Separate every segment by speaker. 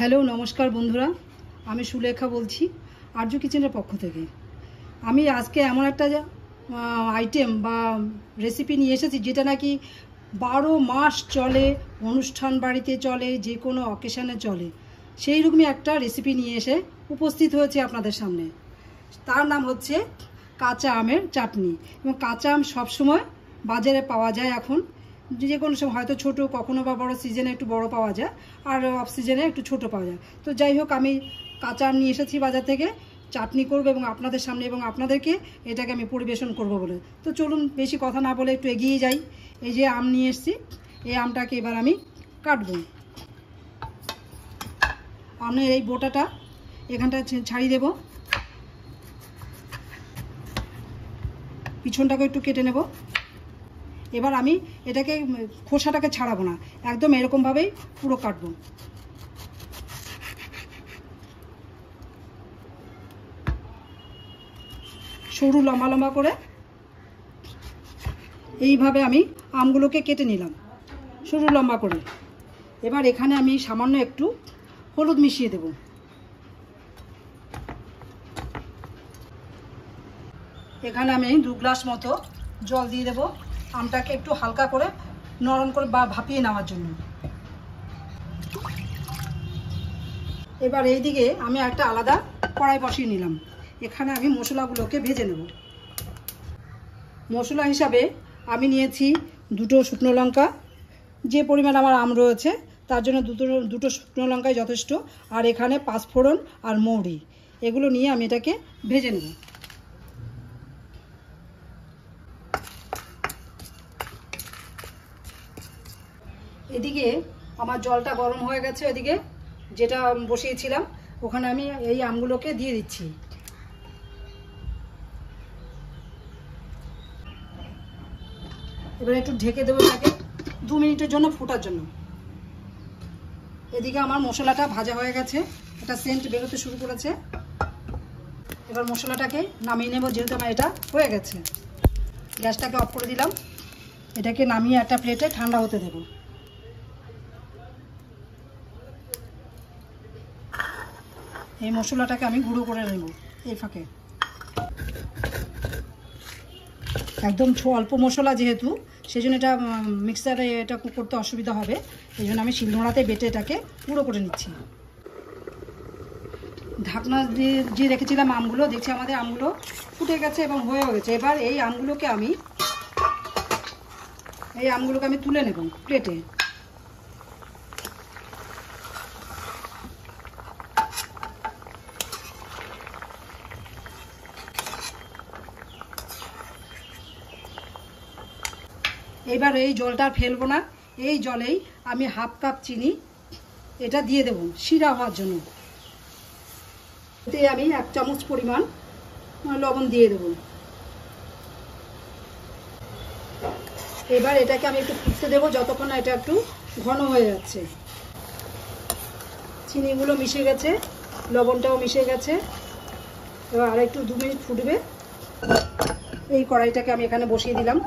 Speaker 1: Hello নমস্কার বন্ধুরা, আমি সুলেখা বলছি আর্য কিচেনের পক্ষ থেকে। আমি আজকে এমন একটা আইটেম বা রেসিপি নিয়ে এসেছি যেটা নাকি 12 মাস চলে, অনুষ্ঠান বাড়িতে চলে, যে কোনো অকেশানে চলে। সেই রকমই একটা রেসিপি নিয়ে এসে উপস্থিত হয়েছে আপনাদের সামনে। তার নাম হচ্ছে কাঁচা আমের চাটনি। এবং কাঁচা আম সবসময় বাজারে পাওয়া যায়, এখন যে কোনো সময় হয়তো ছোটো, কখনো বা বড়ো সিজনে একটু বড় পাওয়া যায়, আর অফ সিজনে একটু ছোট পাওয়া যায়। তো যাই হোক, আমি কাঁচা আম নিয়ে এসেছি বাজার থেকে, চাটনি করব এবং আপনাদের সামনে এবং আপনাদেরকে এটাকে আমি পরিবেশন করব বলে। তো চলুন বেশি কথা না বলে একটু এগিয়ে যাই। এই যে আম নিয়ে এসেছি, এই আমটাকে এবার আমি কাটবো। আমের এই বোটাটা এখানটা ছাড়িয়ে দেব, পিছনটাকে একটু কেটে নেব। এবার আমি এটাকে খোসাটাকে ছাড়াবো না, একদম এরকমভাবেই পুরো কাটবো। সরু লম্বা লম্বা করে এইভাবে আমি আমগুলোকে কেটে নিলাম সরু লম্বা করে। এবার এখানে আমি সামান্য একটু হলুদ মিশিয়ে দেব। এখানে আমি 2 গ্লাস মতো জল দিয়ে দেব, আমটাকে একটু হালকা করে নরম করে বা ভাপিয়ে নেওয়ার জন্য। এবার এইদিকে আমি একটা আলাদা কড়াই বসিয়ে নিলাম। এখানে আমি মশলাগুলোকে ভেজে নেব। মশলা হিসাবে আমি নিয়েছি 2টো শুকনো লঙ্কা, যে পরিমাণ আমার আম রয়েছে তার জন্য দুটো শুকনো লঙ্কাই যথেষ্ট। আর এখানে 5 ফোড়ন আর মৌরি, এগুলো নিয়ে আমি এটাকে ভেজে নেব। এদিকে আমার জলটা গরম হয়ে গেছে, এদিকে যেটা বসিয়েছিলাম ওখানে আমি এই আমগুলোকে দিয়ে দিচ্ছি। এবার একটু ঢেকে দেবো এটাকে 2 মিনিটের জন্য ফোটার জন্য। এদিকে আমার মশলাটা ভাজা হয়ে গেছে, একটা সেন্ট বেরোতে শুরু করেছে। এবার মশলাটাকে নামিয়ে নেব, যেহেতু আমার এটা হয়ে গেছে। গ্যাসটাকে অফ করে দিলাম, এটাকে নামিয়ে একটা প্লেটে ঠান্ডা হতে দেব। এই মশলাটাকে আমি গুঁড়ো করে নেব এই ফাঁকে। একদম অল্প মশলা যেহেতু, সেই জন্য এটা মিক্সারে এটা করতে অসুবিধা হবে, এই জন্য আমি শিলনোড়াতে বেটে এটাকে গুঁড়ো করে নিচ্ছি। ঢাকনা দিয়ে রেখেছিলাম আমগুলো, দেখছি আমাদের আমগুলো ফুটে গেছে এবং হয়েও গেছে। এবার এই আমগুলোকে আমি তুলে নেব প্লেটে। এবার এই জলটা ফেলবো না, এই জলেই আমি হাফ কাপ চিনি এটা দিয়ে দেব শিরা হওয়ার জন্য। এতে আমি 1 চামচ পরিমাণ লবণ দিয়ে দেব। এবার এটাকে আমি একটু ফুটতে দেবো যতক্ষণ না এটা একটু ঘন হয়ে যাচ্ছে। চিনিগুলো মিশে গেছে, লবণটাও মিশে গেছে। এবার আর একটু 2 মিনিট ফুটবে। এই কড়াইটাকে আমি এখানে বসিয়ে দিলাম।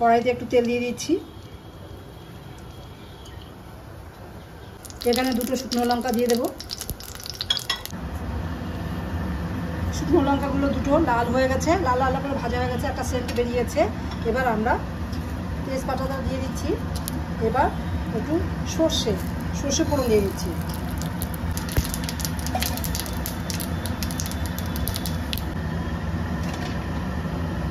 Speaker 1: কড়াইতে একটু তেল দিয়ে দিচ্ছি। এখানে 2টো শুকনো লঙ্কা দিয়ে দেব। শুকনো লঙ্কাগুলো 2টো লাল হয়ে গেছে, লাল লাল করে ভাজা হয়ে গেছে, একটা সেন্ট বেরিয়েছে। এবার আমরা তেজপাতাটা দিয়ে দিচ্ছি। এবার একটু সর্ষে ফোড়ন দিয়ে দিচ্ছি।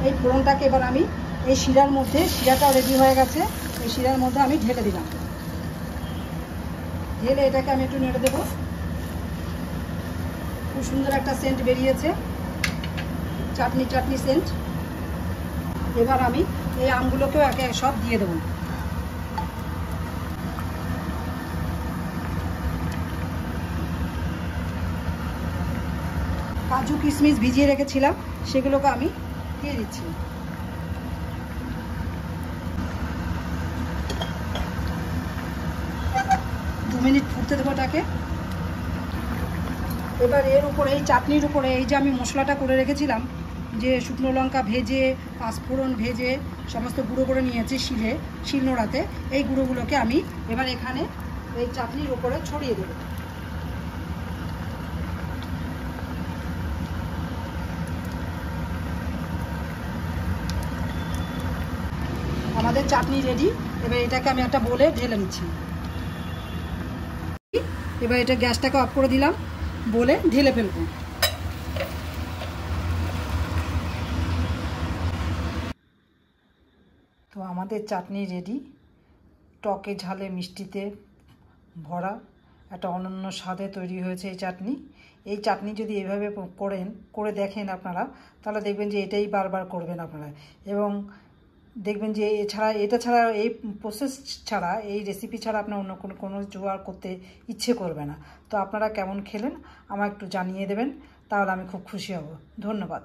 Speaker 1: এই ফোড়নটাকে এবার আমি এই শিরার মধ্যে, শিরাটাও রেডি হয়ে গেছে, এই শিরার মধ্যে আমি ঢেলে দিলাম। ঢেলে এটাকে আমি একটু নেড়ে দেবো। খুব সুন্দর একটা সেন্ট বেরিয়েছে, চাটনি সেন্ট। এবার আমি এই আমগুলোকেও একে এক সব দিয়ে দেবো। কাজু কিশমিশ ভিজিয়ে রেখেছিলাম, সেগুলোকে আমি দিয়ে দিচ্ছি। মিনিট ফুটতে দেবো এটাকে। এবার এর উপরে, এই চাটনির উপরে, এই যে আমি মশলাটা করে রেখেছিলাম, যে শুকনো লঙ্কা ভেজে, 5 ফোড়ন ভেজে সমস্ত গুঁড়ো করে নিয়েছি শিলনোড়াতে, এই গুঁড়োগুলোকে আমি এবার এখানে এই চাটনির উপরে ছড়িয়ে দেব। আমাদের চাটনি রেডি। এবার এটাকে আমি একটা বলে ঢেলে নিচ্ছি। এবার এটা গ্যাসটাকে অফ করে দিলাম, বলে ঢেলে ফেলবো। তো আমাদের চাটনি রেডি। টকে ঝালে মিষ্টিতে ভরা একটা অনন্য স্বাদে তৈরি হয়েছে এই চাটনি। এই চাটনি যদি এইভাবে করে দেখেন আপনারা, তাহলে দেখবেন যে এটাই বারবার করবেন আপনারা, এবং দেখবেন যে এটা ছাড়া এই প্রসেস ছাড়া, এই রেসিপি ছাড়া আপনার অন্য কোনো কিছু আর করতে ইচ্ছে করবে না। তো আপনারা কেমন খেলেন আমায় একটু জানিয়ে দেবেন, তাহলে আমি খুব খুশি হব। ধন্যবাদ।